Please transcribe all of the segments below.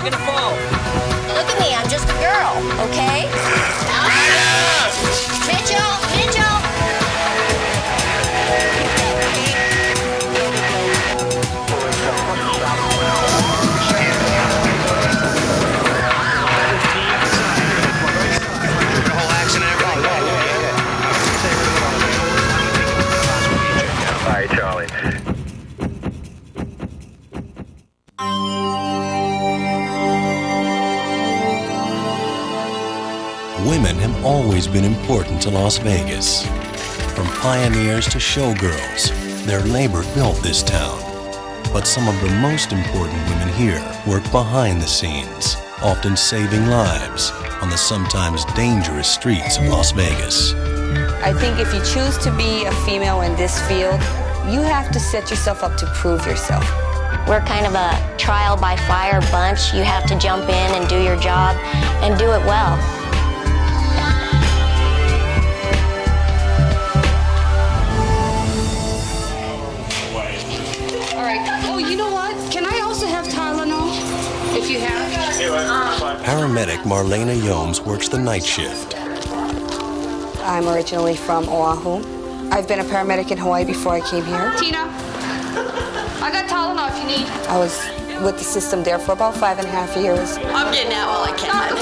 not gonna fall. Look at me, I'm just a girl, okay? Mitchell! Mitchell! Hi, Charlie. Women have always been important to Las Vegas. From pioneers to showgirls, their labor built this town. But some of the most important women here work behind the scenes, often saving lives on the sometimes dangerous streets of Las Vegas. I think if you choose to be a female in this field, you have to set yourself up to prove yourself. We're kind of a trial by fire bunch. You have to jump in and do your job and do it well. All right. Oh, you know what? Can I also have Tylenol, if you have? Paramedic Marlena Yomes works the night shift. I'm originally from Oahu. I've been a paramedic in Hawaii before I came here. Tina, I got Tylenol if you need. I was with the system there for about 5.5 years. I'm getting out while I can.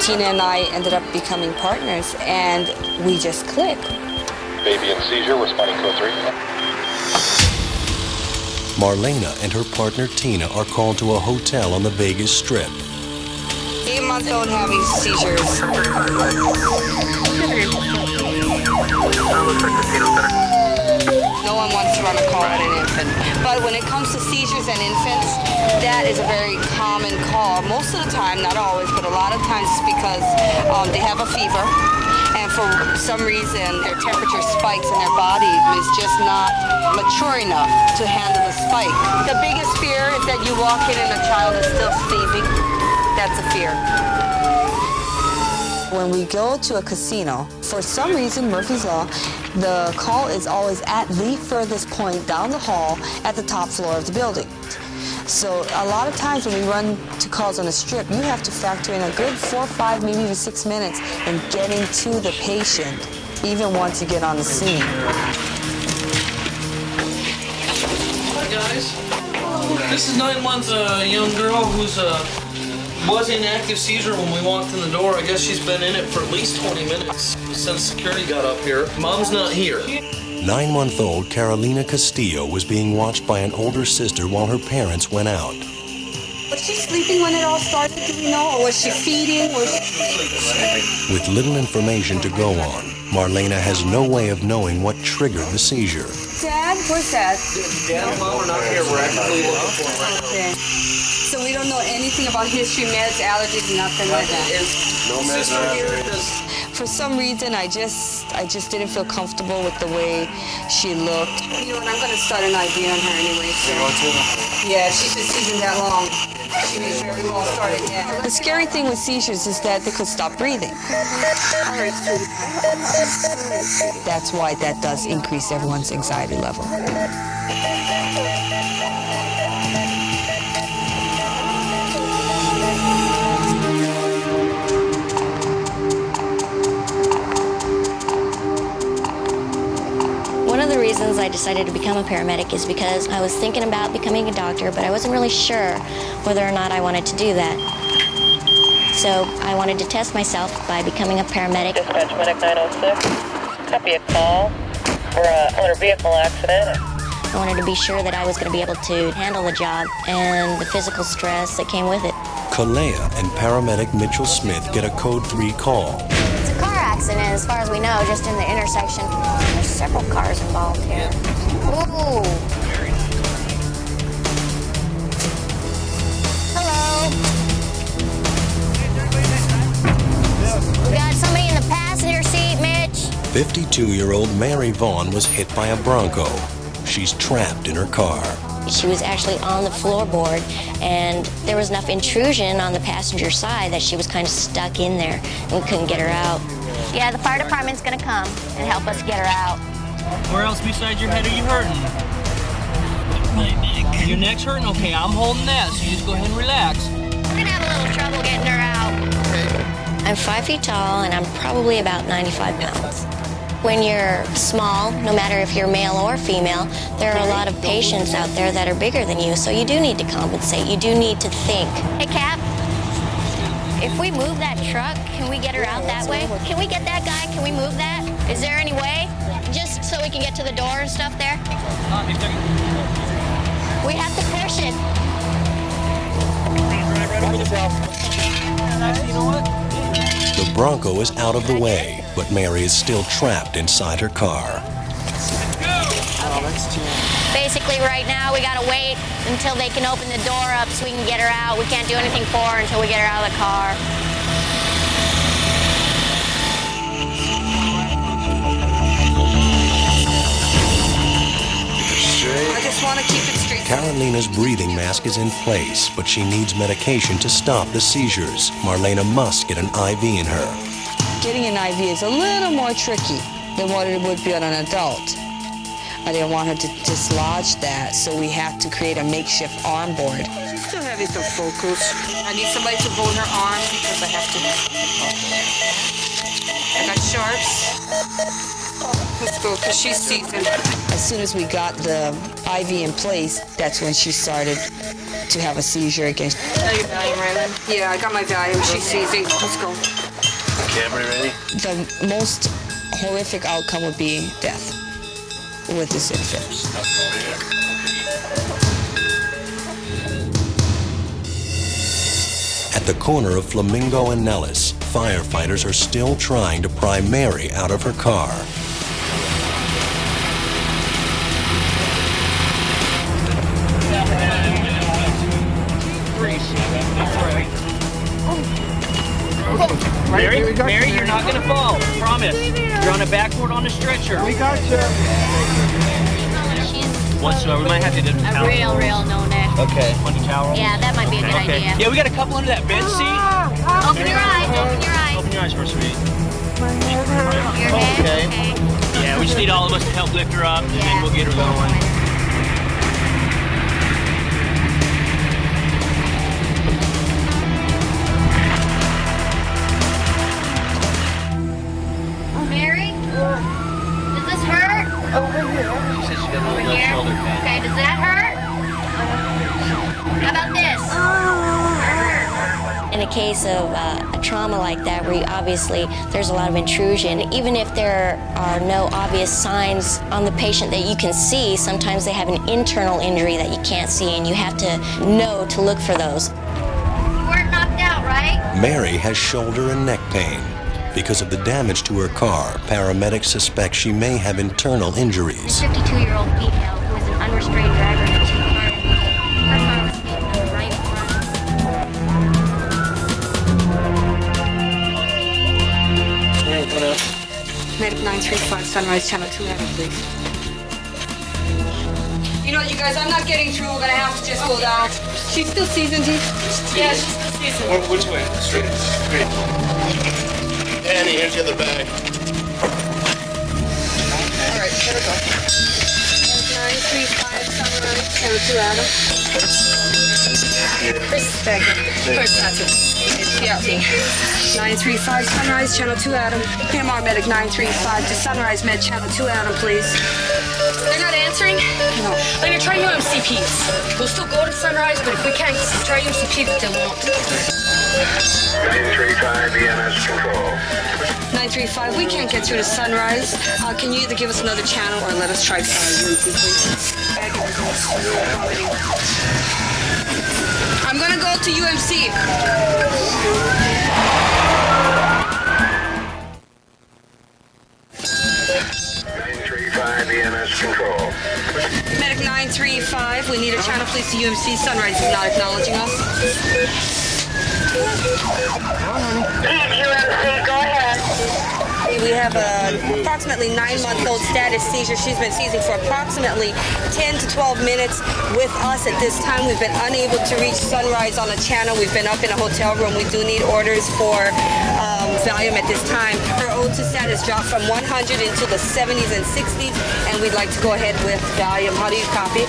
Tina and I ended up becoming partners, and we just clicked. Baby in seizure, responding code 3. Marlena and her partner Tina are called to a hotel on the Vegas Strip. 8-month-old having seizures. No one wants to run a call on an infant. But when it comes to seizures and infants, that is a very common call. Most of the time, not always, but a lot of times it's because they have a fever, and for some reason their temperature spikes and their body is just not mature enough to handle the spike. The biggest fear is that you walk in and a child is still sleeping. That's a fear. When we go to a casino, for some reason, Murphy's Law, the call is always at the furthest point down the hall at the top floor of the building. So a lot of times when we run to calls on a strip, you have to factor in a good 4, 5, maybe even 6 minutes in getting to the patient, even once you get on the scene. Hi, guys. This is 9 months, a young girl who's was in active seizure when we walked in the door. I guess she's been in it for at least 20 minutes since security got up here. Mom's not here. 9-month-old Carolina Castillo was being watched by an older sister while her parents went out. Was she sleeping when it all started, do we know? Or was she feeding? With little information to go on, Marlena has no way of knowing what triggered the seizure. Dad? Where's Dad? Dad and Mom are not here. We're actively looking for him right now. Okay. So we don't know anything about history, meds, allergies, nothing like that. No meds, For some reason, I just didn't feel comfortable with the way she looked. You know what, I'm going to start an IV on her anyway. So. Yeah, she's been seizing that long. She may very well start it, yeah. The scary thing with seizures is that they could stop breathing. That's why that does increase everyone's anxiety level. Reasons I decided to become a paramedic is because I was thinking about becoming a doctor, but I wasn't really sure whether or not I wanted to do that. So I wanted to test myself by becoming a paramedic. Dispatch Medic 906. Copy a call for a motor vehicle accident. I wanted to be sure that I was going to be able to handle the job and the physical stress that came with it. Kalea and paramedic Mitchell Smith get a code 3 call. It's a car accident, as far as we know, just in the intersection. There's several cars involved here. Ooh. Hello. We got somebody in the passenger seat, Mitch. 52-year-old Mary Vaughn was hit by a Bronco. She's trapped in her car. She was actually on the floorboard, and there was enough intrusion on the passenger side that she was kind of stuck in there, and we couldn't get her out. Yeah, the fire department's gonna come and help us get her out. Where else besides your head are you hurting? My neck. Your neck's hurting? Okay, I'm holding that, so you just go ahead and relax. I'm 5 feet tall and I'm probably about 95 pounds. When you're small, no matter if you're male or female, there are a lot of patients out there that are bigger than you, so you do need to compensate. You do need to think. Hey, Cap, if we move that truck, can we get her out that way? Can we get that guy? Can we move that? Is there any way? Just so we can get to the door and stuff there? We have to push it. The Bronco is out of the way, but Mary is still trapped inside her car. Basically, right now, we gotta wait until they can open the door up so we can get her out. We can't do anything for her until we get her out of the car. I just want to keep it straight. Carolina's breathing mask is in place, but she needs medication to stop the seizures. Marlena must get an IV in her. Getting an IV is a little more tricky than what it would be on an adult. I didn't want her to dislodge that, so we had to create a makeshift arm board. She's still having some focus. I need somebody to hold her arm because I have to. I got sharps. Let's go, because she's seasoned. As soon as we got the IV in place, that's when she started to have a seizure again. Got your Valium, Rylan? Yeah, I got my Valium. She's seizing. Let's go. Camera ready? The most horrific outcome would be death with this infant. At the corner of Flamingo and Nellis, firefighters are still trying to pry Mary out of her car. Mary, you're not gonna fall. Promise. You're on a backboard on a stretcher. We got you. Whatsoever, we might have to do A real no-neck. Okay. Want to towel? Yeah, that might be a good Okay. idea. Yeah, we got a couple under that bench seat. Open your eyes, open your eyes. Open your eyes first, sweetie. Your head, Okay. okay. Yeah, we just need all of us to help lift her up, and then we'll get her going. Mary? Does this hurt? She said she got a Over little here? shoulder pain. Okay, does that hurt? How about this? In a case of a trauma like that, where obviously there's a lot of intrusion, even if there are no obvious signs on the patient that you can see, sometimes they have an internal injury that you can't see, and you have to know to look for those. You weren't knocked out, right? Mary has shoulder and neck pain. Because of the damage to her car, paramedics suspect she may have internal injuries. A 52-year-old female who was an unrestrained driver in a two-car vehicle. Her car was speeding on the right front. Medic 935, Sunrise Channel 2, please. You know, you guys, I'm not getting through. We're gonna have to just go down. She's still seasoned, T? Yeah, she's still seasoned. Which way? Straight. Annie, here's the other bag. All right, here we go. 935, Sunrise Channel 2, Adam. Chris, bag. Chris, that's it. Yeah. 935, Sunrise Channel 2, Adam. PMR Medic 935 to Sunrise Med Channel 2, Adam, please. They're not answering? No. I'm gonna try UMCPs. We'll still go to Sunrise, but if we can't try UMCPs, they won't. 935 EMS control. 935, we can't get through to Sunrise. Can you either give us another channel or let us try UMC, please? I'm gonna go to UMC. EMS control. Medic 935, we need a channel, please, to UMC. Sunrise is not acknowledging us. UMC, go ahead. We have a approximately 9-month-old status seizure. She's been seizing for approximately 10 to 12 minutes with us at this time. We've been unable to reach Sunrise on a channel. We've been up in a hotel room. We do need orders for Valium at this time. Her O2 status dropped from 100 into the 70s and 60s, and we'd like to go ahead with Valium. How do you copy?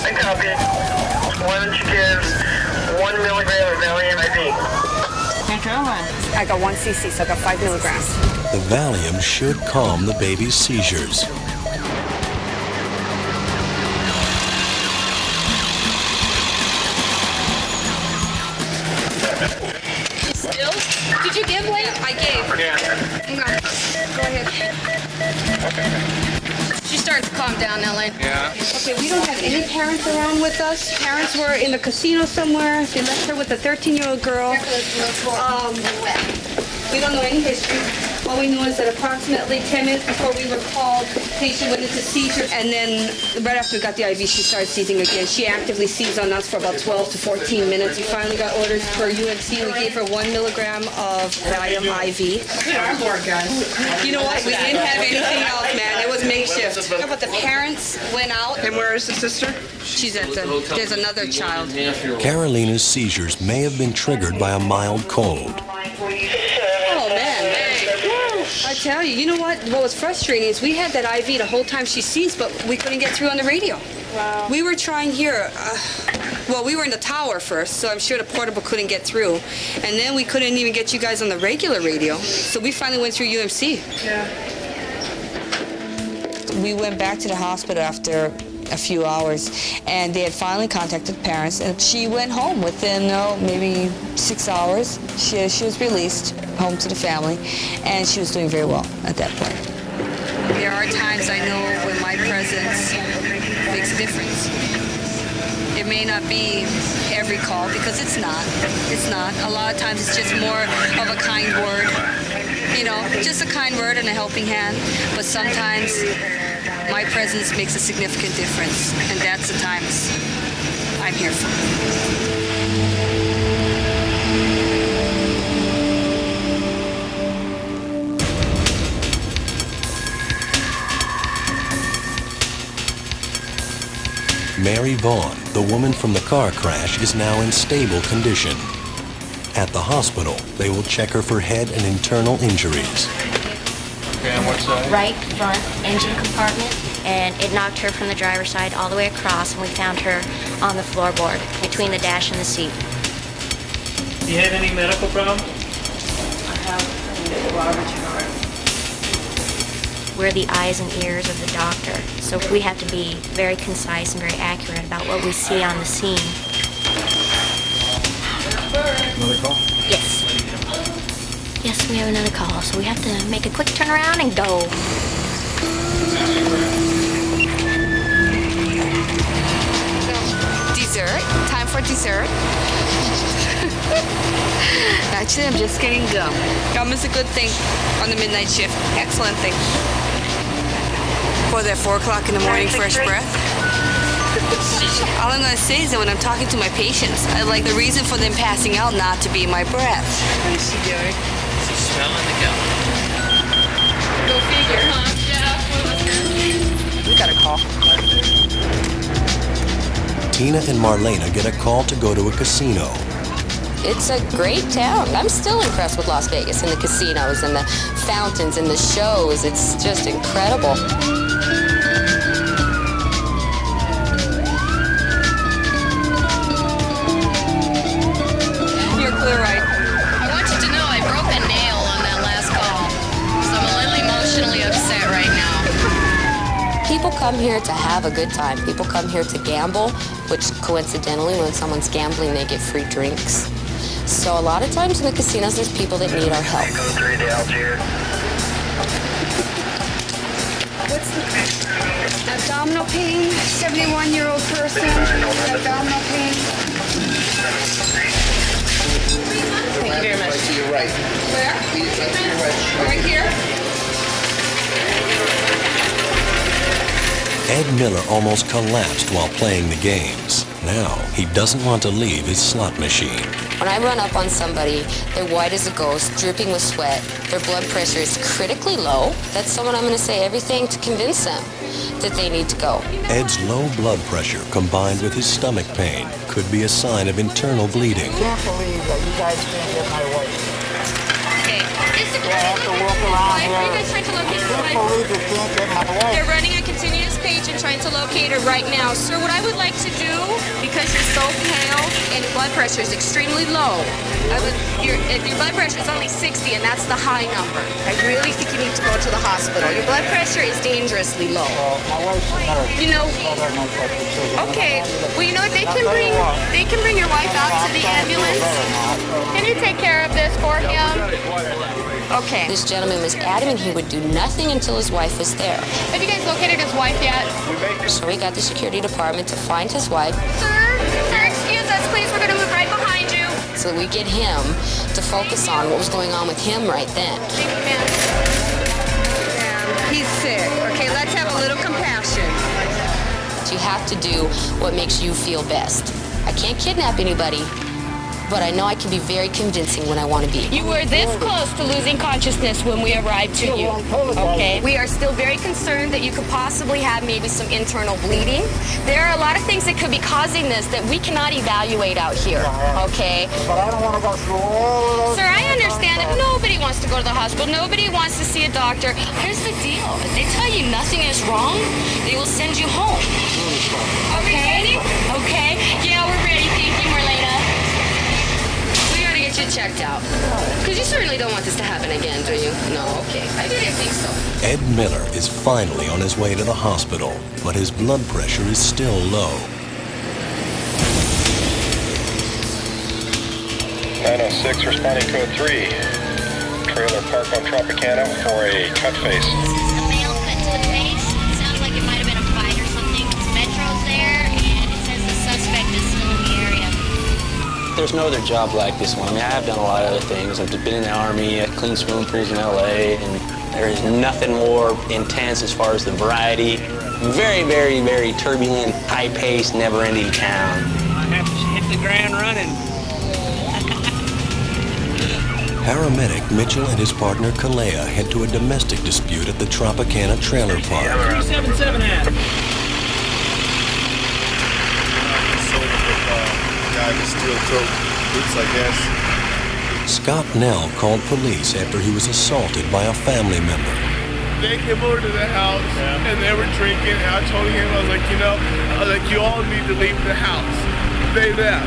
I copy. Why don't you give 1 milligram of Valium IV? I got 1 cc, so I got 5 milligrams. The Valium should calm the baby's seizures. Still? Did you give Lane? I gave. Hang on. Go ahead. She's starting to calm down now, Lane. Yeah. Okay, we don't have any parents around with us. Parents were in the casino somewhere. They left her with a 13-year-old girl. We don't know any history. All we know is that approximately 10 minutes before we were called, the patient went into seizure, and then right after we got the IV, she started seizing again. She actively seized on us for about 12 to 14 minutes. We finally got orders for UMC. We gave her 1 milligram of Valium IV. Good armboard, guys. You know what? We didn't have anything else, man. It was makeshift. How about the parents went out? And where is the sister? She's at there's another child. Carolina's seizures may have been triggered by a mild cold. Oh, man. I tell you, you know what? What was frustrating is we had that IV the whole time she seized, but we couldn't get through on the radio. Wow. We were trying here. Well, we were in the tower first, so I'm sure the portable couldn't get through. And then we couldn't even get you guys on the regular radio. So we finally went through UMC. Yeah. We went back to the hospital after a few hours, and they had finally contacted parents, and she went home within maybe 6 hours. She was released home to the family, and she was doing very well at that point. There are times I know when my presence makes a difference. It may not be every call, because it's not. It's not. A lot of times it's just more of a kind word. You know, just a kind word and a helping hand. But sometimes my presence makes a significant difference, and that's the times I'm here for. Mary Vaughn, the woman from the car crash, is now in stable condition. At the hospital, they will check her for head and internal injuries. Okay, on what side? Right front engine compartment, and it knocked her from the driver's side all the way across, and we found her on the floorboard between the dash and the seat. You had any medical problems? We're the eyes and ears of the doctor, so we have to be very concise and very accurate about what we see on the scene. Another call? Yes. Yes, we have another call, so we have to make a quick turnaround and go. Dessert? Time for dessert? Actually, I'm just getting gum. Gum is a good thing on the midnight shift. Excellent thing. For that 4 o'clock in the morning fresh breath. All I'm going to say is that when I'm talking to my patients, I like the reason for them passing out not to be my breath. She's smelling the gum. Go figure, huh? Yeah. We got a call. Tina and Marlena get a call to go to a casino. It's a great town. I'm still impressed with Las Vegas and the casinos and the fountains and the shows. It's just incredible. You're clear, right? I want you to know I broke a nail on that last call, so I'm a little emotionally upset right now. People come here to have a good time. People come here to gamble, which coincidentally, when someone's gambling, they get free drinks. So a lot of times in the casinos, there's people that need our help. What's the abdominal pain? 71-year-old person. Abdominal pain. Thank you very much. Right to your right. Where? Right to your right. Right here. Ed Miller almost collapsed while playing the games. Now, he doesn't want to leave his slot machine. When I run up on somebody, they're white as a ghost, dripping with sweat, their blood pressure is critically low, that's someone I'm going to say everything to convince them that they need to go. Ed's low blood pressure combined with his stomach pain could be a sign of internal bleeding. I can't believe that you guys can't get my wife. Okay, this is I have to walk around here. Are you guys trying to locate I the can't wife? believe you can't get my wife. They're running a continuous pain agent trying to locate her right now. Sir, what I would like to do, because you're so pale and your blood pressure is extremely low, if your blood pressure is only 60 and that's the high number, I really think you need to go to the hospital. Your blood pressure is dangerously low. My wife's a nurse. You know, okay. Well, you know what? They can bring your wife out to the ambulance. Can you take care of this for him? Okay. This gentleman was adamant he would do nothing until his wife was there. Have you guys located his wife yet? So he got the security department to find his wife. Sir, excuse us, please. We're going to move right behind you. So we get him to focus on what was going on with him right then. Thank you, ma'am. He's sick. Okay, let's have a little compassion. You have to do what makes you feel best. I can't kidnap anybody, but I know I can be very convincing when I want to be. You were this close to losing consciousness when we arrived to you, okay? We are still very concerned that you could possibly have maybe some internal bleeding. There are a lot of things that could be causing this that we cannot evaluate out here, okay? But I don't want to go through all of those. Sir, I understand that nobody wants to go to the hospital. Nobody wants to see a doctor. Here's the deal. If they tell you nothing is wrong, they will send you home. Okay? Okay? Yeah, we're ready. Thank you, Marlena. Get you checked out. Because you certainly don't want this to happen again, do you? No, okay. I didn't think so. Ed Miller is finally on his way to the hospital, but his blood pressure is still low. 906 responding code 3. Trailer park on Tropicana for a cut face. This is a male cut to the face. Sounds like it might have been a fight or something. Metro's there, and it says the suspect is still in the area. There's no other job like this one. I mean, I have done a lot of other things. I've been in the Army, I've cleaned swimming pools in LA, and there is nothing more intense as far as the variety. Very, very, very turbulent, high-paced, never-ending town. I have to hit the ground running. Paramedic Mitchell and his partner Kalea head to a domestic dispute at the Tropicana trailer park. 377 hat. Guy with steel-toed boots, I guess. Scott Nell called police after he was assaulted by a family member. They came over to the house and they were drinking, and I told him, I was like, you all need to leave the house. They left.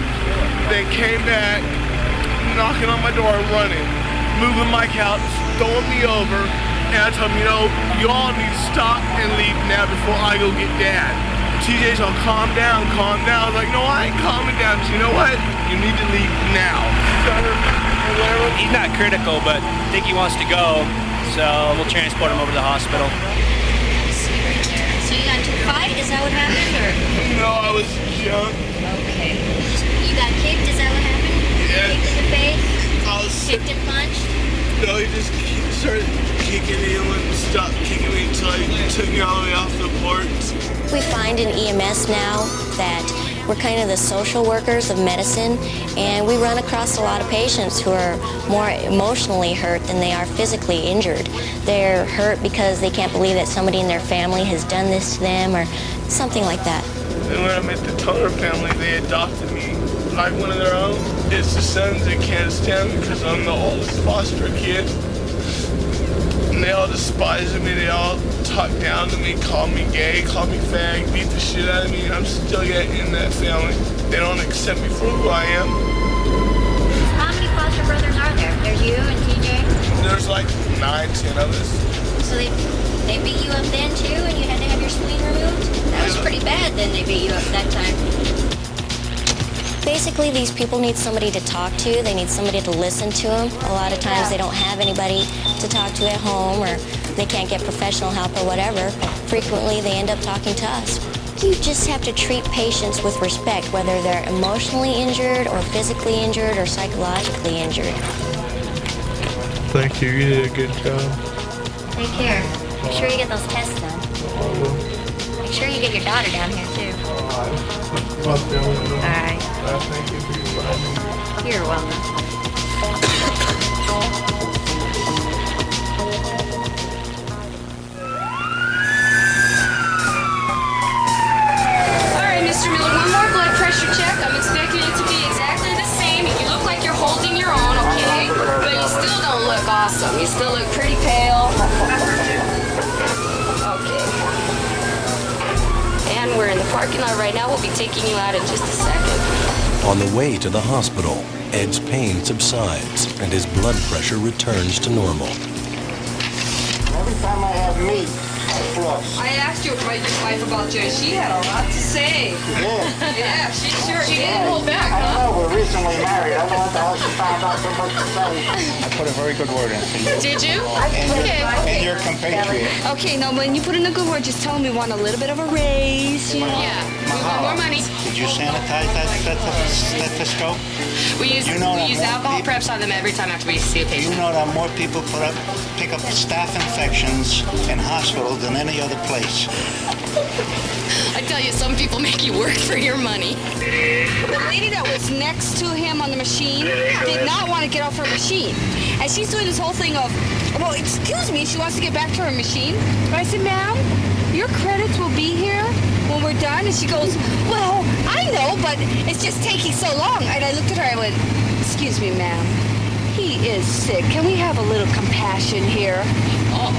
They came back, knocking on my door, running, moving my couch, throwing me over, and I told them, you all need to stop and leave now before I go get Dad. TJ's all, calm down. I was like, no, I ain't calming down. So you know what? You need to leave now. He's not critical, but I think he wants to go, so we'll transport him over to the hospital. So you got into a fight? Is that what happened, or? No, I was young. Okay. You got kicked? Is that what happened? Yeah. Kicked in the face? I was kicked and punched? No, he just started kicking me and wouldn't stop kicking me until he took me all the way off the porch. We find in EMS now that we're kind of the social workers of medicine, and we run across a lot of patients who are more emotionally hurt than they are physically injured. They're hurt because they can't believe that somebody in their family has done this to them or something like that. And when I met the Toller family, they adopted me like one of their own. It's the sons that can't stand me because I'm the oldest foster kid. And they all despise me, they all talk down to me, call me gay, call me fag, beat the shit out of me, and I'm still yet in that family. They don't accept me for who I am. How many foster brothers are there? There's you and TJ? There's like 9, 10 of us. So they beat you up then too, and you had to have your spleen removed? That was pretty bad then they beat you up that time. Basically, these people need somebody to talk to. They need somebody to listen to them. A lot of times they don't have anybody to talk to at home, or they can't get professional help or whatever. Frequently, they end up talking to us. You just have to treat patients with respect, whether they're emotionally injured or physically injured or psychologically injured. Thank you. You did a good job. Take care. Make sure you get those tests done. Make sure you get your daughter down here, too. All right. Thank you for your time. You're welcome. All right, Mr. Miller, one more blood pressure check. I'm expecting it to be exactly the same. You look like you're holding your own, okay? But you still don't look awesome. You still look pretty pale. Okay. parking lot right now. We'll be taking you out in just a second. On the way to the hospital, Ed's pain subsides and his blood pressure returns to normal. Every time I have meat, I flush. I asked your wife about you. She had a lot to say. Yeah. Yeah, she sure She did. didn't hold back, I huh? know, we're recently married. I don't know what the hell she found out so much to say. I put a very good word in for you. Did you? And Okay. you're compatriot. Okay, now when you put in a good word, just tell them we want a little bit of a raise. You know? Yeah. We want more money. Did you sanitize that stethoscope? We use You know that more alcohol people- preps on them every time after we see a You patient. know that more people pick up staph infections in hospitals than any other place. I tell you, some people make you work for your money. The lady that was next to him on the machine did not want to get off her machine. And she's doing this whole thing of, well, excuse me, she wants to get back to her machine. But I said, ma'am, your credits will be here when we're done. And she goes, well, I know, but it's just taking so long. And I looked at her, I went, excuse me, ma'am, he is sick. Can we have a little compassion here? Oh.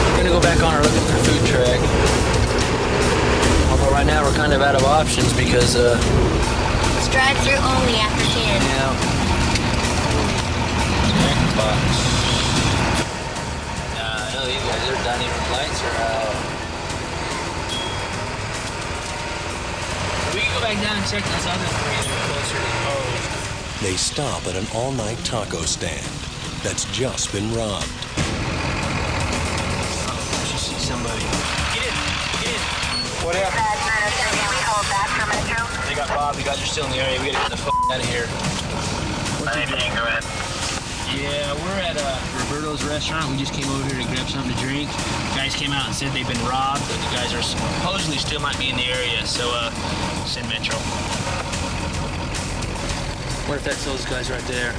We're gonna go back on our looking for food track. Although right now we're kind of out of options because It's drive-through only after 10. Box. I know you guys, their dining room lights are out. We can go back down and check those other three that are closer to the post. They stop at an all-night taco stand that's just been robbed. You see somebody. Get in. What happened? They got robbed. You guys are still in the area. We gotta get the f*** out of here. Go ahead. Yeah, we're at Roberto's restaurant. We just came over here to grab something to drink. Guys came out and said they've been robbed. The guys are supposedly still might be in the area, so send Metro. What if that's those guys right there?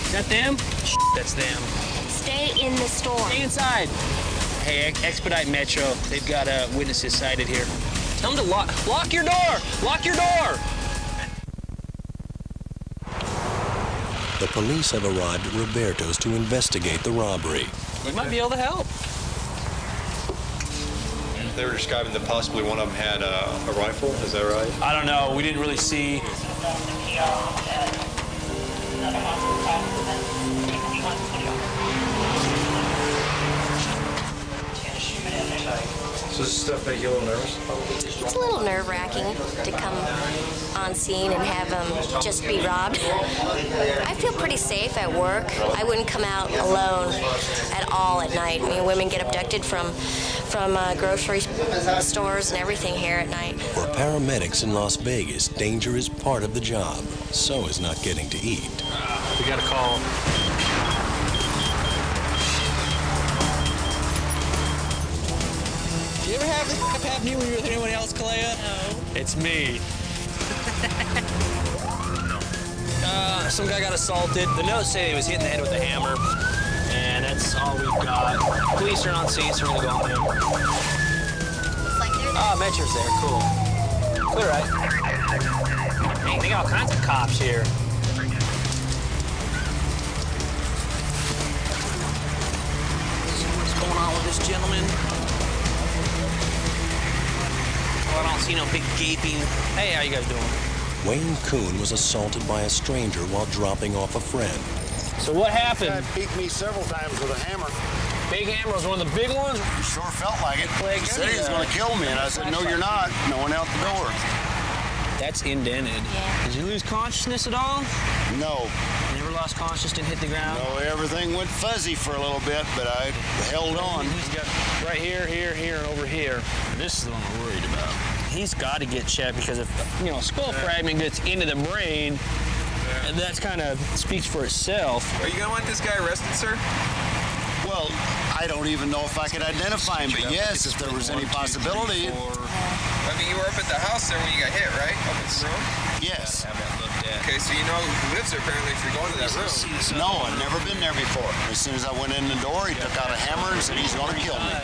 Is that them? That's them. Stay in the store. Stay inside. Hey, expedite Metro. They've got witnesses cited here. Tell them to lock your door. Lock your door. The police have arrived at Roberto's to investigate the robbery. We might be able to help. They were describing that possibly one of them had a rifle. Is that right? I don't know. We didn't really see. So this stuff make you a little nervous? It's a little nerve-wracking to come on scene and have them just be robbed. I feel pretty safe at work. I wouldn't come out alone at all at night. I mean, women get abducted from grocery stores and everything here at night. For paramedics in Las Vegas, danger is part of the job. So is not getting to eat. We got a call. Do you ever have this happen to you when you're with anyone else, Kalea? No. It's me. Some guy got assaulted. The notes say he was hit in the head with a hammer. And that's all we've got. Police are on scene, so we're gonna go on him. Oh, Metro's there. Cool. Clear, right? Hey, they got all kinds of cops here. What's going on with this gentleman? Oh, I don't see no big gaping. Hey, how you guys doing? Wayne Kuhn was assaulted by a stranger while dropping off a friend. So what happened? He beat me several times with a hammer. Big hammer was one of the big ones? He sure felt like it. He said he was going to kill me, and I said, no, you're not. No one out the door. That's indented. Yeah. Did you lose consciousness at all? No. You never lost consciousness, didn't hit the ground? No, everything went fuzzy for a little bit, but I held on. He's got right here, here, here, and over here. This is the one we're worried about. He's got to get checked because if, a skull fragment gets into the brain, and that's kind of speaks for itself. Are you going to want this guy arrested, sir? Well, I don't even know if I could identify him, but yes, if there was any possibility. I mean, you were up at the house there when you got hit, right? Up in the room? Yes. Have that looked at. Okay, so you know who lives there apparently if you're going to that room. No, I've never been there before. As soon as I went in the door, he took out a hammer and said he's going to kill me.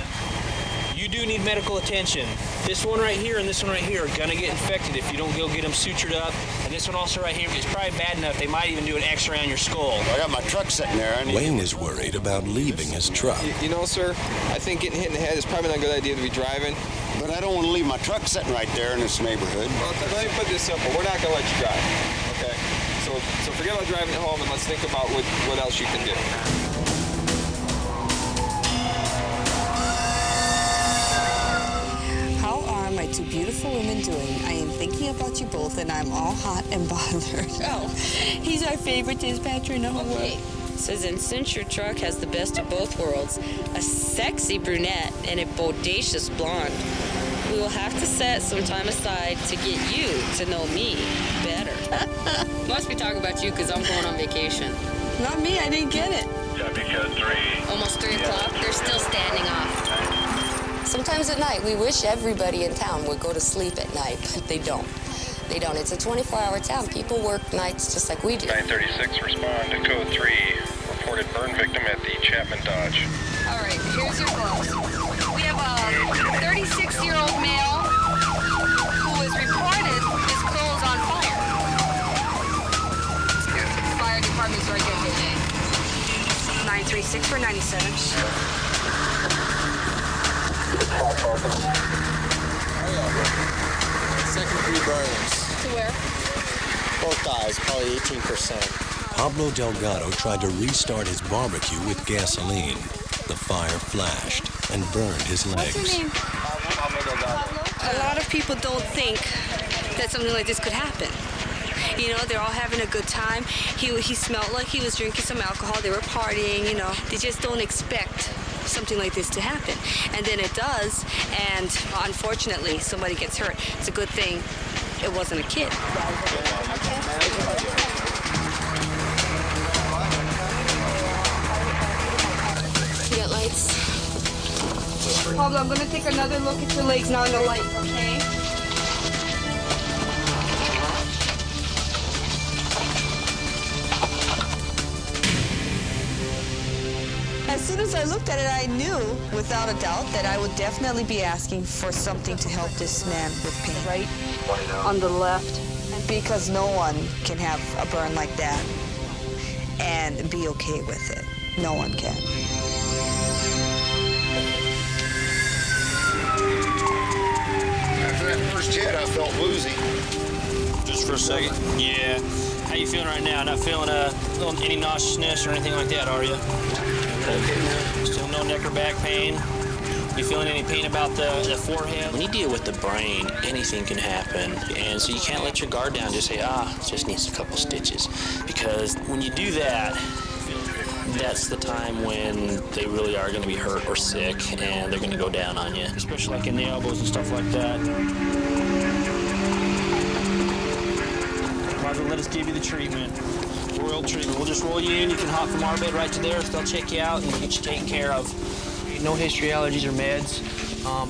You you do need medical attention. This one right here and this one right here are gonna get infected if you don't go get them sutured up. And this one also right here is probably bad enough they might even do an X-ray on your skull. I got my truck sitting there. Wayne is worried about leaving his truck. You know, sir, I think getting hit in the head is probably not a good idea to be driving. But I don't want to leave my truck sitting right there in this neighborhood. Well, let me put this simple. We're not going to let you drive, okay? So forget about driving it home and let's think about what else you can do. How are my two beautiful women doing? I am thinking about you both, and I'm all hot and bothered. Oh, he's our favorite dispatcher in the whole world. Says, and since your truck has the best of both worlds, a sexy brunette and a bodacious blonde, we will have to set some time aside to get you to know me better. Must be talking about you because I'm going on vacation. Not me, I didn't get it. Almost 3 o'clock, they're still standing off. Sometimes at night, we wish everybody in town would go to sleep at night, but they don't. They don't. It's a 24-hour town. People work nights just like we do. 936, respond to code 3. Reported burn victim at the Chapman Dodge. All right, here's your gloves. We have a 36-year-old male who has reported his clothes on fire. Fire department's right here today. 936 for 97. Second-degree burns. To where? Both eyes, probably 18%. Pablo Delgado tried to restart his barbecue with gasoline. The fire flashed and burned his legs. What's your name? A lot of people don't think that something like this could happen. You know, they're all having a good time. He smelled like he was drinking some alcohol. They were partying, you know. They just don't expect something like this to happen. And then it does, and unfortunately, somebody gets hurt. It's a good thing it wasn't a kid. You got lights? Pablo, I'm gonna take another look at your legs now in the light, okay? As soon as I looked at it, I knew, without a doubt, that I would definitely be asking for something to help this man with pain. Right on the left. Because no one can have a burn like that and be okay with it. No one can. After that first hit, I felt woozy. Just for a second. Yeah. How you feeling right now? Not feeling any nauseousness or anything like that, are you? Still no neck or back pain? You feeling any pain about the forehead? When you deal with the brain, anything can happen. And so you can't let your guard down, just say, it just needs a couple stitches. Because when you do that, that's the time when they really are going to be hurt or sick, and they're going to go down on you. Especially like in the elbows and stuff like that. Might as well let us give you the treatment. Royal treatment. We'll just roll you in. You can hop from our bed right to theirs. They'll check you out and get you taken care of. No history, allergies, or meds.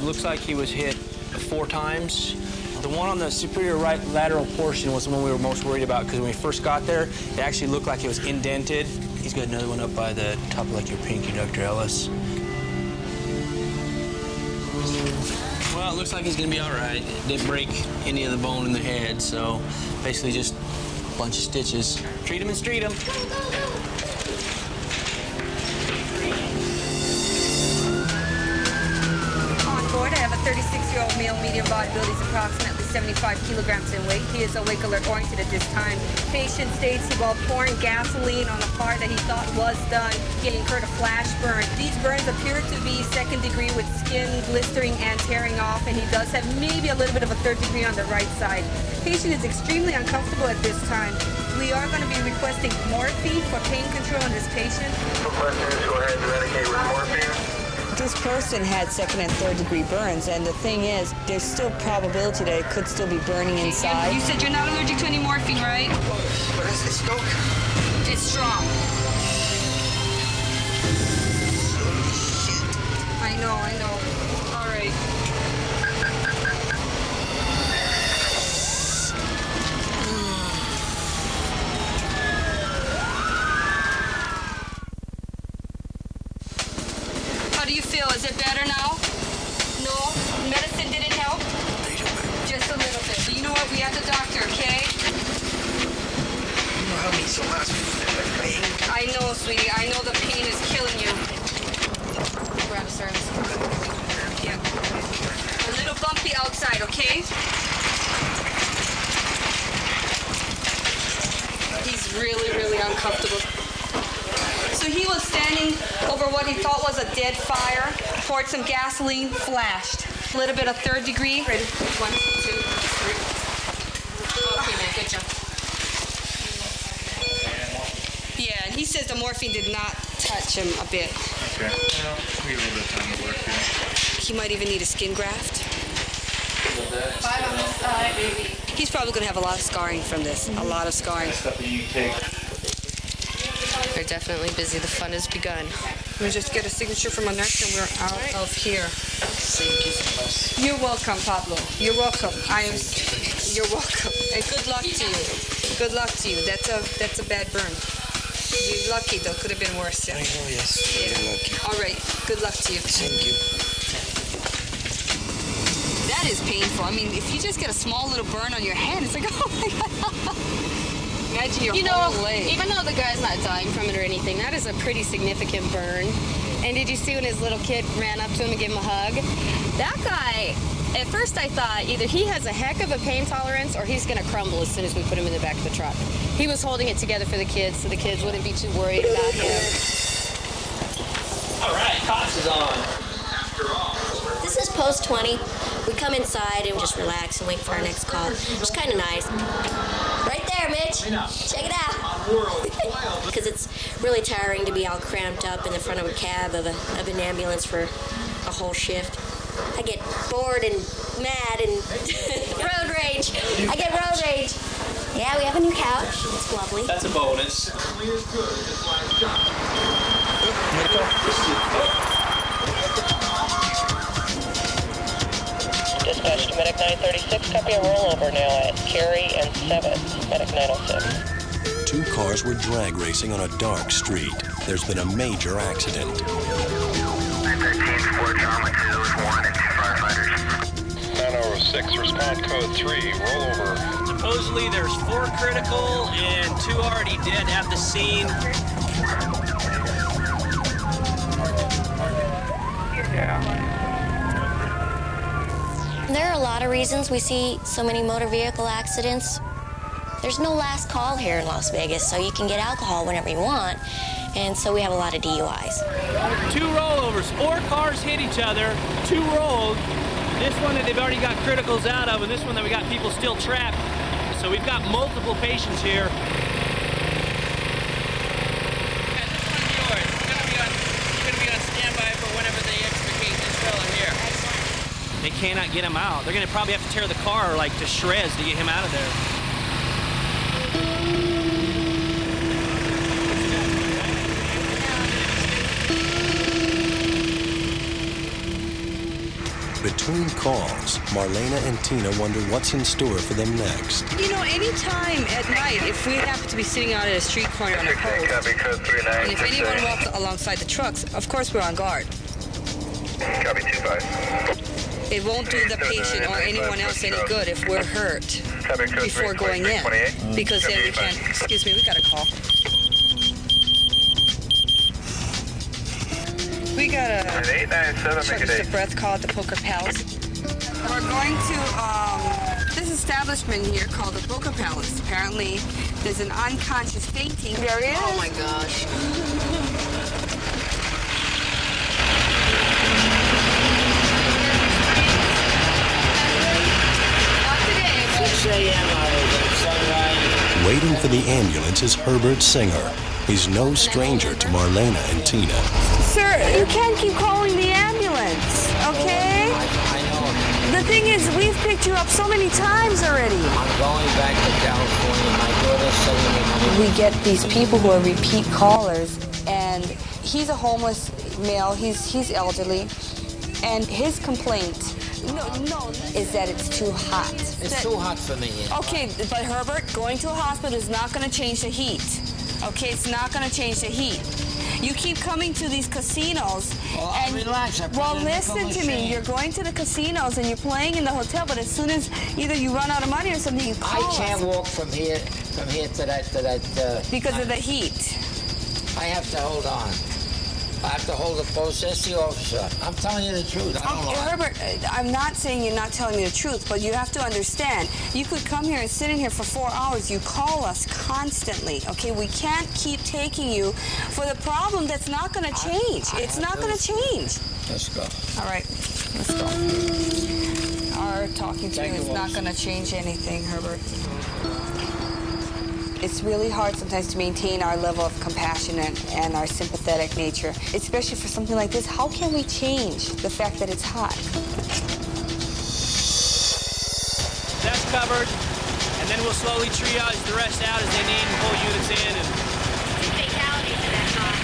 Looks like he was hit 4 times. The one on the superior right lateral portion was the one we were most worried about because when we first got there, it actually looked like it was indented. He's got another one up by the top of like your pinky, Dr. Ellis. Well, it looks like he's gonna be all right. It didn't break any of the bone in the head, so basically just a bunch of stitches. Treat him and street him. I have a 36-year-old male, medium body build. He's approximately 75 kilograms in weight. He is awake, alert, oriented at this time. Patient states while pouring gasoline on a part that he thought was done, he incurred a flash burn. These burns appear to be second degree with skin blistering and tearing off, and he does have maybe a little bit of a third degree on the right side. Patient is extremely uncomfortable at this time. We are going to be requesting morphine for pain control on this patient. Requesters, go ahead and medicate with morphine. This person had second and third degree burns, and the thing is, there's still probability that it could still be burning inside. You said you're not allergic to any morphine, right? But it's still... It's strong. I know. All right. How do you feel? Is it better now? No I know, sweetie. I know the pain is killing you. Grab a service. Yeah. A little bumpy outside, okay? He's really, really uncomfortable. So he was standing over what he thought was a dead fire, poured some gasoline, flashed. A little bit of 3rd degree. Ready? 1, 2, 3. Okay, man, good job. Yeah, and he says the morphine did not touch him a bit. Okay. Well, we have a little bit of time to work here. He might even need a skin graft. 5 on this side, baby. He's probably going to have a lot of scarring from this. A lot of scarring. Stuff that you take. They're definitely busy. The fun has begun. We'll just get a signature from a nurse and we're out of here. Thank you so much. You're welcome, Pablo. You're welcome. You're welcome. And good luck to you. Good luck to you. That's a bad burn. You're lucky though. Could have been worse. Yeah. I know, yes. Yeah. You're lucky. All right. Good luck to you. Thank you. That is painful. I mean, if you just get a small little burn on your hand, it's like, oh my God. Imagine your whole leg. Even though the guy's not dying from it or anything, that is a pretty significant burn. And did you see when his little kid ran up to him and gave him a hug? That guy, at first I thought either he has a heck of a pain tolerance or he's going to crumble as soon as we put him in the back of the truck. He was holding it together for the kids so the kids wouldn't be too worried about him. All right, cops is on. This is post 20. We come inside and just relax and wait for our next call. It's kind of nice. Right there, Mitch. Check it out. Because it's really tiring to be all cramped up in the front of a cab of an ambulance for a whole shift. I get bored and mad and road rage. I get road rage. Yeah, we have a new couch. It's lovely. That's a bonus. Dispatch to Medic 936, copy a rollover now at Cary and 7th, Medic 906. 2 cars were drag racing on a dark street. There's been a major accident. 913, 4 Charlie 2 is 1 and 2 firefighters. 906, respond code 3, rollover. Supposedly there's 4 critical and 2 already dead at the scene. Yeah. There are a lot of reasons we see so many motor vehicle accidents. There's no last call here in Las Vegas, so you can get alcohol whenever you want, and so we have a lot of DUIs. 2 rollovers, 4 cars hit each other, 2 rolled. This one that they've already got criticals out of, and this one that we got people still trapped. So we've got multiple patients here. They cannot get him out. They're going to probably have to tear the car like to shreds to get him out of there. Between calls, Marlena and Tina wonder what's in store for them next. You know, any time at night, if we happen to be sitting out at a street corner on a post, and if anyone walks alongside the trucks, of course we're on guard. Copy 25. It won't do the patient or anyone else any good if we're hurt before going in, because then we can't. Excuse me, we got a call. We got a shortness of breath call at the Poker Palace. We're going to this establishment here called the Poker Palace. Apparently, there's an unconscious fainting. There he is. Oh my gosh. Waiting for the ambulance is Herbert Singer. He's no stranger to Marlena and Tina. Sir, you can't keep calling the ambulance, okay? I know. The thing is, we've picked you up so many times already. I'm going back to California. My daughter's sending me money. We get these people who are repeat callers, and he's a homeless male. He's elderly, and his complaint is that it's too hot. It's too hot for me. Okay, but Herbert, going to a hospital is not going to change the heat. Okay, it's not going to change the heat. You keep coming to these casinos. Well, and relax. listen to me. You're going to the casinos and you're playing in the hotel, but as soon as either you run out of money or something, you call us. I can't walk from here to that. Because of the heat. I have to hold on. I have to hold the post. That's the officer. I'm telling you the truth. I don't lie. Herbert, I'm not saying you're not telling me the truth, but you have to understand. You could come here and sit in here for 4 hours. You call us constantly, okay? We can't keep taking you for the problem that's not going to change. It's not going to change. Let's go. All right, let's go. Our talking to you is not going to change anything, Herbert. It's really hard sometimes to maintain our level of compassion and our sympathetic nature, especially for something like this. How can we change the fact that it's hot? That's covered, and then we'll slowly triage the rest out as they need and pull units in. And fatalities in that car.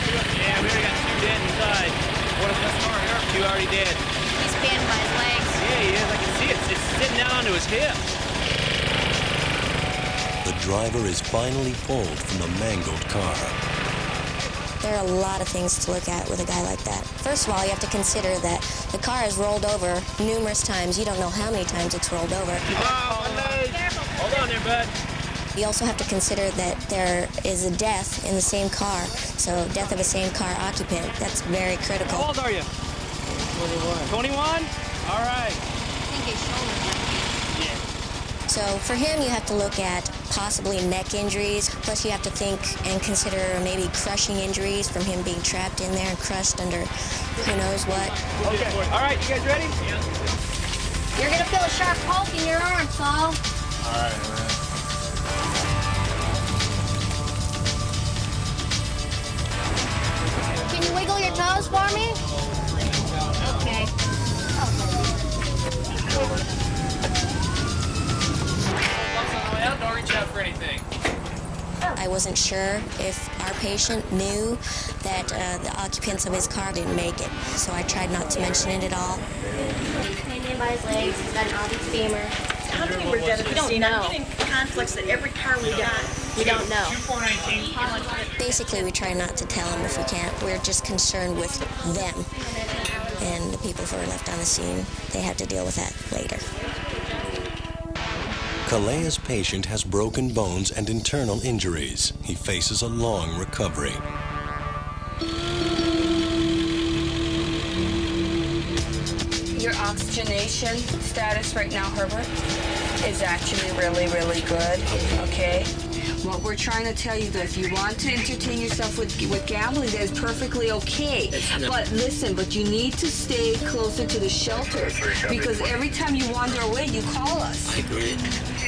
yeah, we already got 2 dead inside. One of us are here. 2 already dead. He's pinned by his legs. Yeah, he is. I can see it. It's sitting down onto his hip. The driver is finally pulled from the mangled car. There are a lot of things to look at with a guy like that. First of all, you have to consider that the car is rolled over numerous times. You don't know how many times it's rolled over. Hold on there, bud. You also have to consider that there is a death in the same car. So death of a same car occupant, that's very critical. How old are you? 21. 21? All right. I think his shoulder. So for him, you have to look at possibly neck injuries. Plus, you have to think and consider maybe crushing injuries from him being trapped in there and crushed under who knows what. Okay. All right, you guys ready? You're going to feel a sharp poke in your arm, Saul. All right, man. Can you wiggle your toes for me? Okay. Don't reach out for anything. I wasn't sure if our patient knew that the occupants of his car didn't make it, so I tried not to mention it at all. He's pinned in by his legs. He's got an obvious femur. How many were dead at the scene? I'm getting conflicts that every car we got. We don't know. Basically, we try not to tell them if we can't. We're just concerned with them. And the people who are left on the scene, they have to deal with that later. Kalea's patient has broken bones and internal injuries. He faces a long recovery. Your oxygenation status right now, Herbert, is actually really, really good, okay? What we're trying to tell you that if you want to entertain yourself with gambling, that is perfectly okay. But listen, but you need to stay closer to the shelters because every time you wander away, you call us. I agree.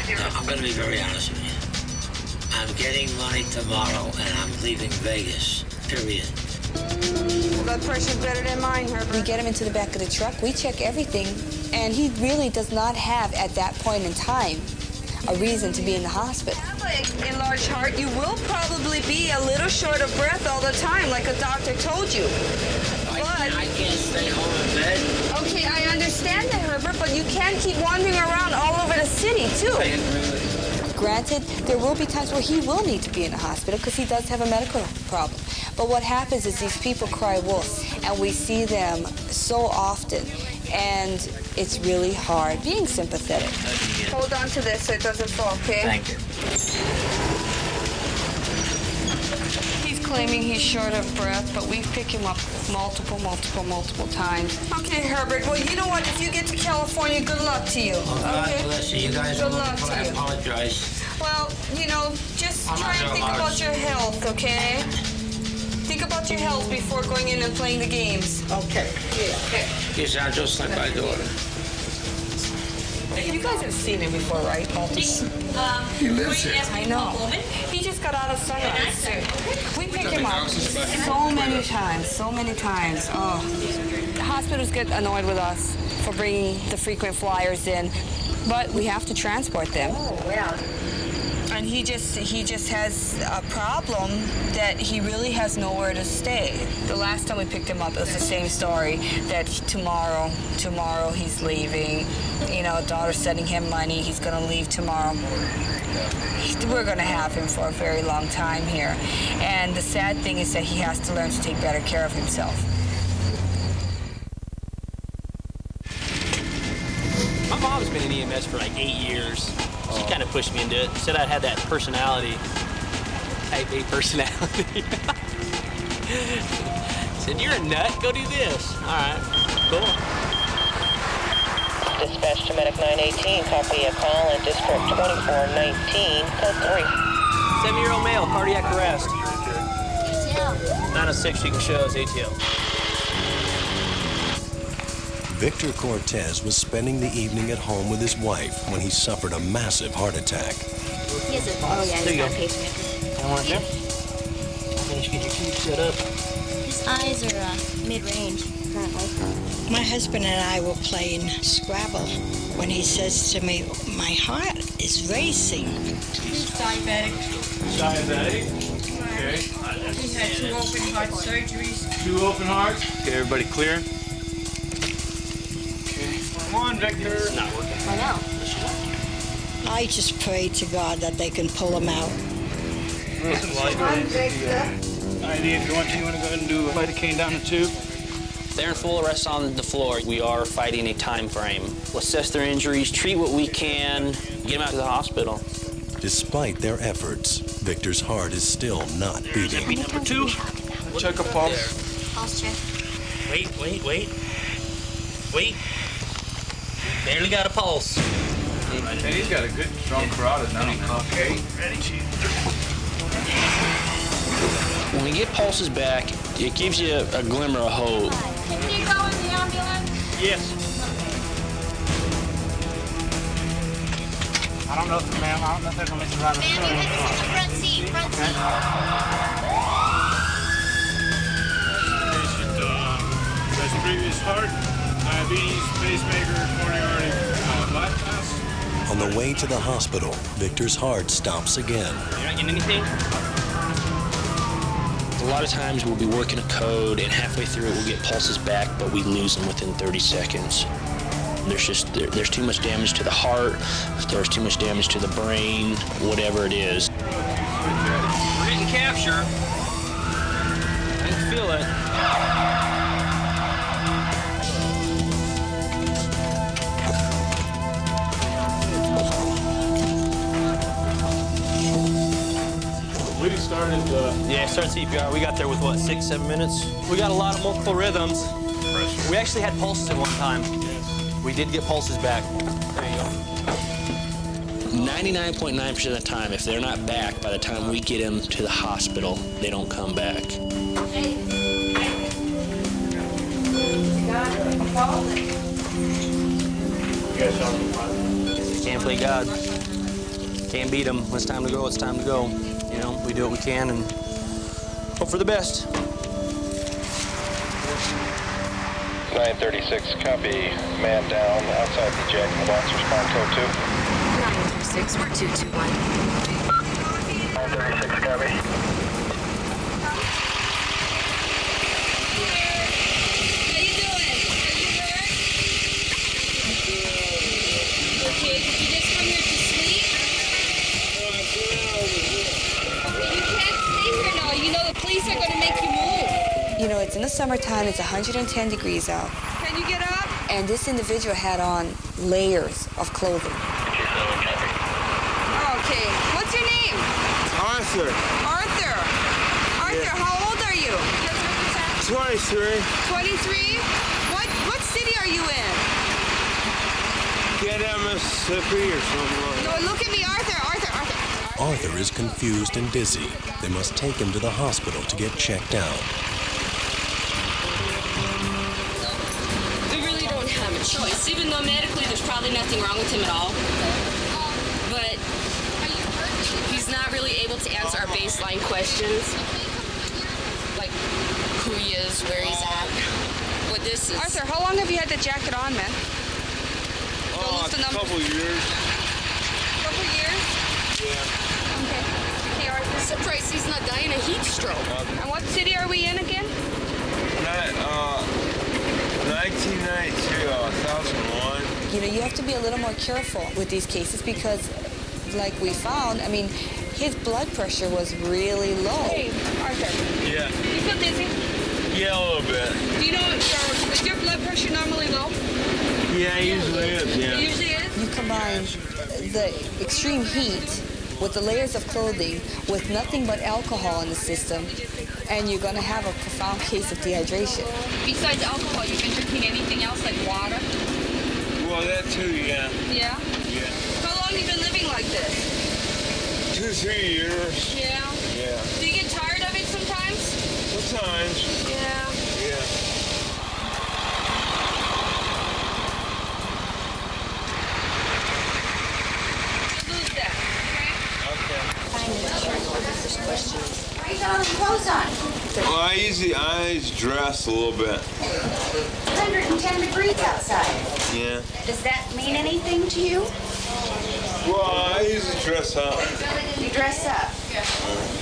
Now, I'm going to be very honest with you. I'm getting money tomorrow, and I'm leaving Vegas, period. Blood pressure's better than mine, Herbert. We get him into the back of the truck, we check everything, and he really does not have, at that point in time, a reason to be in the hospital. An enlarged heart, you will probably be a little short of breath all the time, like a doctor told you. I can't stay home in bed. Okay, I understand that, Herbert, but you can't keep wandering around all over the city, too. I agree with you. Granted, there will be times where he will need to be in the hospital because he does have a medical problem. But what happens is these people cry wolf, and we see them so often, and it's really hard being sympathetic. Hold on to this so it doesn't fall, okay? Thank you. He's claiming he's short of breath, but we pick him up multiple times. Okay, Herbert, well, you know what? If you get to California, good luck to you. God Okay? bless you. You guys are Good luck wonderful. to I you. apologize. Well, you know, just I'm try not and think so about large. your health, okay? Think about your health before going in and playing the games. Okay. Yeah, okay. You sound just like my daughter. You guys have seen him before, right? He lives here. I know. He just got out of Sunrise, too. We pick him up so many times. Oh. The hospitals get annoyed with us for bringing the frequent flyers in, but we have to transport them. And he just has a problem that he really has nowhere to stay. The last time we picked him up, it was the same story, that tomorrow he's leaving. You know, daughter's sending him money, he's gonna leave tomorrow. We're gonna have him for a very long time here. And the sad thing is that he has to learn to take better care of himself. My mom's been in EMS for like 8 years. She kind of pushed me into it. Said I had that personality, type A personality. Said, you're a nut, go do this. All right, cool. Dispatch to Medic 918, copy a call in District 2419, code 3. 7-year-old male, cardiac arrest. 906, you can show us ATL. Victor Cortez was spending the evening at home with his wife when he suffered a massive heart attack. He has he's got a pacemaker. And one right there. Finish getting your tube set up. His eyes are mid-range currently. My husband and I were playing Scrabble when he says to me, my heart is racing. He's diabetic. Diabetic? Okay. He's had 2 open heart surgeries. 2 open hearts? Okay, everybody clear? Come on, Victor. It's not working. I know. I just pray to God that they can pull him out. Idea, if you want to go ahead and do lidocaine down the tube. They're in full arrest on the floor. We are fighting a time frame. We'll assess their injuries, treat what we can, get them out to the hospital. Despite their efforts, Victor's heart is still not beating. Beat number 2. We'll check a pulse. Pulse check. Wait. Barely got a pulse. Hey, he's got a good, strong carotid now. Okay. Ready, Chief. When we get pulses back, it gives you a glimmer of hope. Can you go in the ambulance? Yes. I don't know if, ma'am, I don't know if they're going to make the right Ma'am, you head to the front seat, Patient has previous heart, diabetes, pacemaker, coronary artery bypass. On the way to the hospital, Victor's heart stops again. You're not getting anything? A lot of times we'll be working a code and halfway through it we'll get pulses back, but we lose them within 30 seconds. There's too much damage to the heart, there's too much damage to the brain, whatever it is. We're getting capture. I can feel it. We started Yeah, start CPR. We got there with, what, 6-7 minutes? We got a lot of multiple rhythms. We actually had pulses at one time. We did get pulses back. There you go. 99.9% of the time, if they're not back by the time we get them to the hospital, they don't come back. Can't play God. Can't beat them. When it's time to go, it's time to go. You know, we do what we can and hope for the best. 936, copy. Man down outside the Jack in the Box, respond code 2. 936, we're 221. 936, copy. Okay, did you just come here to sleep? You can't stay here now. You know the police are going to make you move. You know, it's in the summertime, it's 110 degrees out. Can you get up? And this individual had on layers of clothing. Okay, what's your name? Arthur, Arthur. Arthur, how old are you? 23. 23? What city are you in? Get Mississippi or something like No, look at me, Arthur. Arthur is confused and dizzy. They must take him to the hospital to get checked out. We really don't have a choice, even though medically there's probably nothing wrong with him at all. But he's not really able to answer our baseline questions, like who he is, where he's at, what this is. Arthur, how long have you had the jacket on, man? a couple years. Couple years? Yeah. surprised he's not dying of heat stroke. And what city are we in again? 1992, 1001. You know, you have to be a little more careful with these cases because, like we found, I mean, his blood pressure was really low. Hey, Arthur. Yeah. You feel dizzy? Yeah, a little bit. Do you know, is your blood pressure normally low? Yeah, it usually is, yeah. It usually is? You combine the extreme heat with the layers of clothing with nothing but alcohol in the system, and you're going to have a profound case of dehydration. Besides alcohol, you've been drinking anything else like water? Well, that too, yeah. Yeah? Yeah. How long have you been living like this? 2-3 years. Yeah? Yeah. Do you get tired of it sometimes? Sometimes. Yeah. Yeah. Lose that, okay? Why you got all the clothes on? Well, I usually dress a little bit. 110 degrees outside. Yeah. Does that mean anything to you? Well, I usually dress up. You dress up?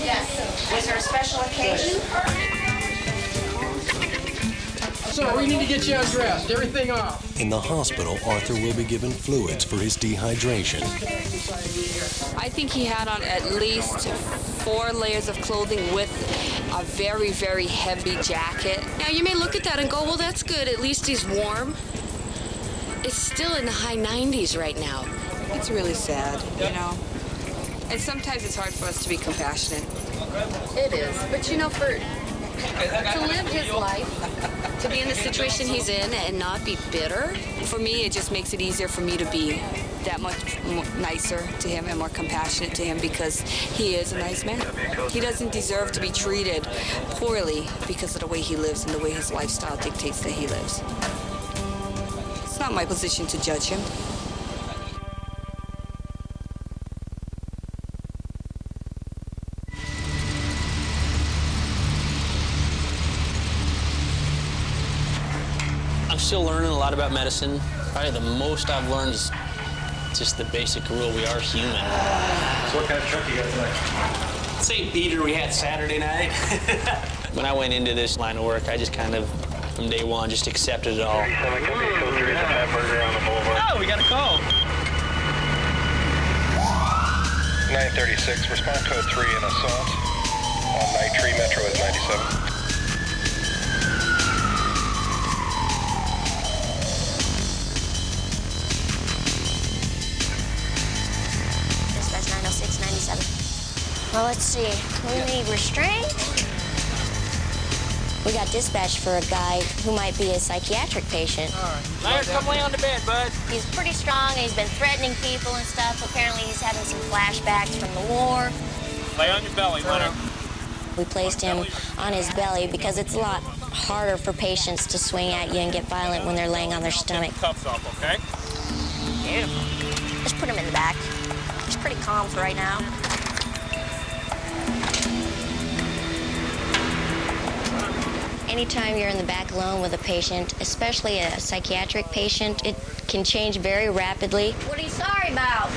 Yes. Was there a special occasion? So we need to get you undressed. Everything off. In the hospital, Arthur will be given fluids for his dehydration. I think he had on at least 4 layers of clothing with a very, very heavy jacket. Now, you may look at that and go, well, that's good. At least he's warm. It's still in the high 90s right now. It's really sad, you know. And sometimes it's hard for us to be compassionate. It is. But, you know, to live his life, to be in the situation he's in and not be bitter, For me, it just makes it easier for me to be that much nicer to him and more compassionate to him because he is a nice man. He doesn't deserve to be treated poorly because of the way he lives and the way his lifestyle dictates that he lives. It's not my position to judge him. I'm still learning a lot about medicine. Probably the most I've learned is just the basic rule: we are human. So what kind of truck you got tonight? Same beater we had Saturday night. When I went into this line of work, I just kind of, from day one, just accepted it all. Oh, we got a call. 936, respond code 3, an assault on Night Tree Metro is 97. Dispatch 906, 97. Well, let's see. We need restraint. We got dispatch for a guy who might be a psychiatric patient. Larry, come lay on the bed, bud. He's pretty strong and he's been threatening people and stuff. Apparently he's having some flashbacks from the war. Lay on your belly, Leonard. We placed him on his belly because it's a lot harder for patients to swing at you and get violent when they're laying on their stomach. Cuffs off, okay? Beautiful. Just put him in the back. He's pretty calm for right now. Anytime you're in the back alone with a patient, especially a psychiatric patient, it can change very rapidly. What are you sorry about?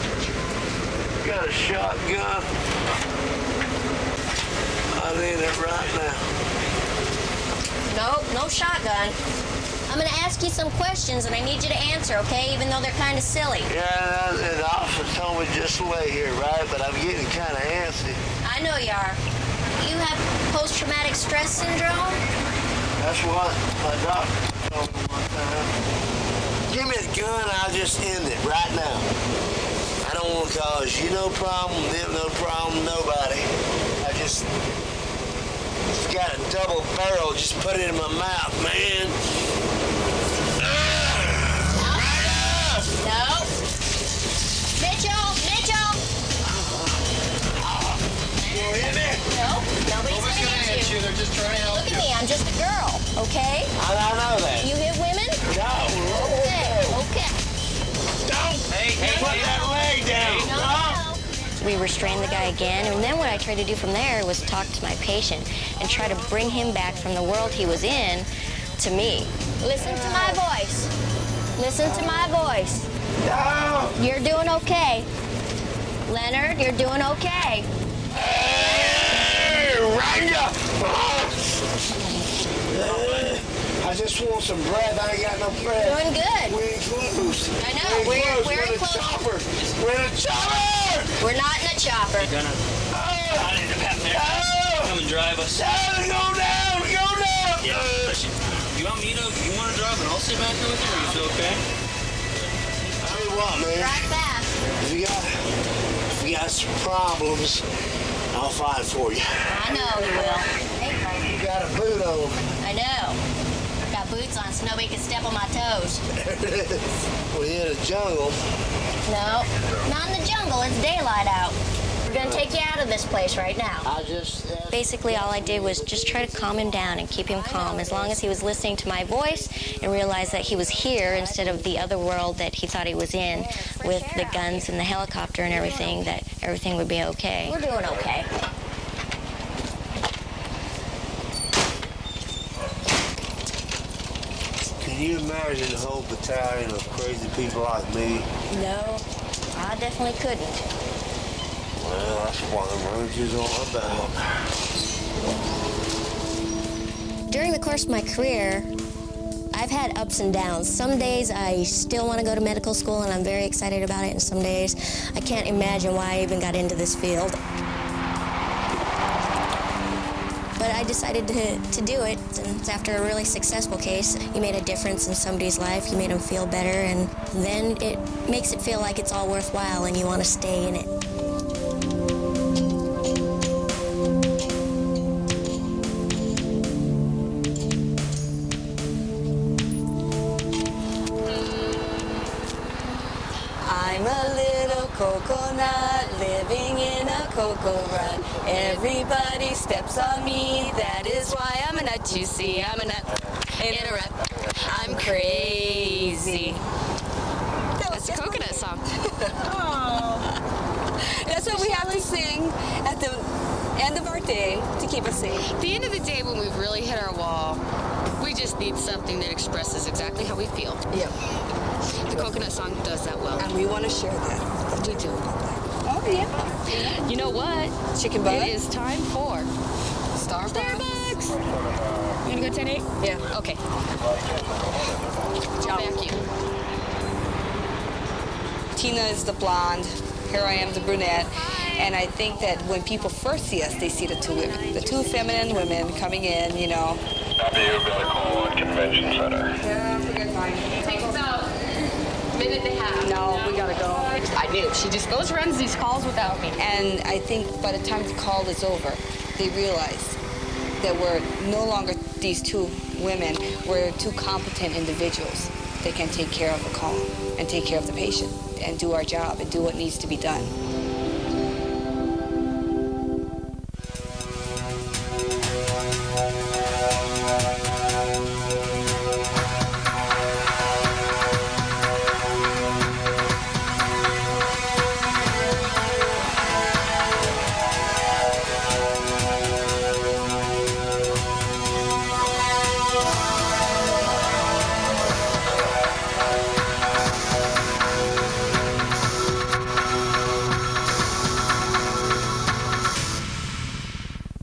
Got a shotgun. I need it right now. Nope, no shotgun. I'm gonna ask you some questions and I need you to answer, okay? Even though they're kind of silly. Yeah, the officer told me just to lay here, right? But I'm getting kind of antsy. I know you are. You have post-traumatic stress syndrome? That's what my doctor told me one time. Give me the gun, I'll just end it right now. I don't want to cause you no problem, them no problem, nobody. I just got a double barrel, just put it in my mouth, man. No. Mitchell! You hit me? No, nobody's gonna hit you. They're just trying to help Look at me, I'm just a girl, okay? I know that. You hit women? No. Okay. Don't. Hey, put that leg down. No. We restrained the guy again, and then what I tried to do from there was talk to my patient and try to bring him back from the world he was in to me. Listen to my voice. Listen to my voice. No. You're doing okay. Leonard, you're doing okay. Ranger! I just want some breath. I ain't got no breath. Doing good. We ain't close. I know. We're in a close. chopper. We're in a chopper! We're not in a chopper. You're gonna come and drive us. Go down! Go down! Yeah. You want me to? You want to drive and I'll sit back there with you? Or is it okay? Tell you what, man. Drive fast. If you got some problems, I'll fight for you. I know you will. You got a boot on. I know. Got boots on so nobody can step on my toes. We're in the jungle. No, not in the jungle. It's daylight out. We're gonna take you out of this place right now. Basically, all I did was just try to calm him down and keep him calm. As long as he was listening to my voice and realized that he was here instead of the other world that he thought he was in, with the guns and the helicopter and everything, that everything would be okay. We're doing okay. Can you imagine a whole battalion of crazy people like me? No, I definitely couldn't. Well, that's what the Rangers are about. During the course of my career, I've had ups and downs. Some days I still want to go to medical school and I'm very excited about it, and some days I can't imagine why I even got into this field. But I decided to do it, and after a really successful case, you made a difference in somebody's life, you made them feel better, and then it makes it feel like it's all worthwhile and you want to stay in it. I'm a little coconut living in a cocoa rut. Everybody steps on me, that is why I'm a nut. You see, I'm a nut in a rut. I'm crazy. That's a coconut song. That's what we have to sing at the end of our day to keep us safe. At the end of the day, when we've really hit our wall, we just need something that expresses exactly how we feel. Yep. The coconut song does that well. And we want to share that. We do. Oh, yeah. You know what? Chicken butt? It is time for Starbucks. You gonna go 10-8? Yeah. Okay. Back you. Tina is the blonde. Here I am, the brunette. And I think that when people first see us, they see the two women. The two feminine women coming in, you know. W, got a call on Convention Center. Yeah, we got time. It takes about a minute and a half. No, we gotta go. I knew. She just goes runs these calls without me. And I think by the time the call is over, they realize that we're no longer these two women. We're two competent individuals that can take care of the call and take care of the patient and do our job and do what needs to be done.